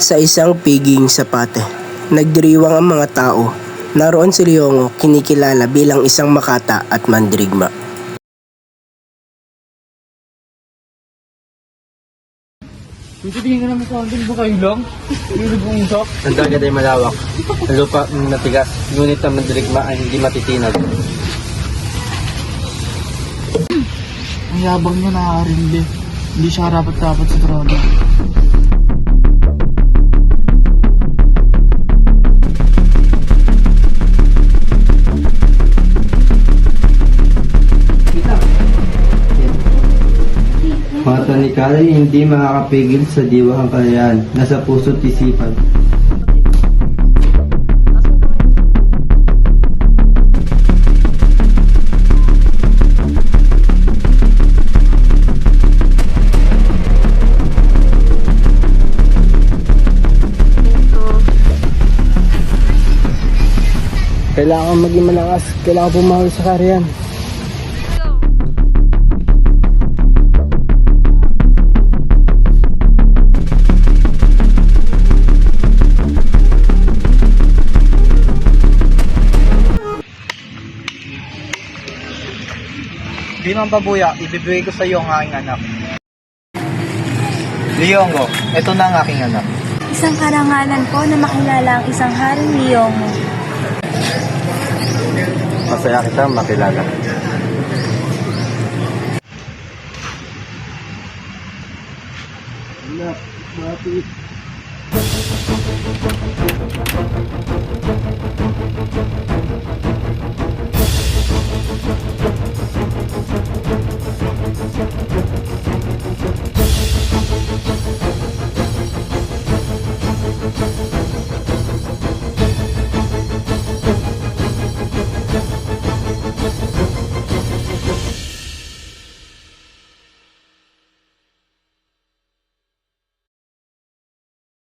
Sa isang piging sapate, nagdiriwang ang mga tao. Naroon si Leongo, kinikilala bilang isang makata at mandirigma. Tingin ka naman sa akin, ba kayo lang? Hirap mong usap. Ang dagat ay malawak. Ang lupa matigas, ngunit ang mandirigma ay hindi matitinag. Ang yabang niya nakakarindi. Hindi siya rapat-rapat sa trono. Mga tanikala ay hindi makakapigil sa diwang kalayaan. Nasa puso't isipan. Kailangan maging malakas. Kailangan pumahal sa karyan. Di man pabuya, ibibigay ko sa iyo ang aking anak. Leongo, ito na ang aking anak. Isang karangalan po na makilala ang isang haring Leongo. Masaya kita makilala. Anak, bakit?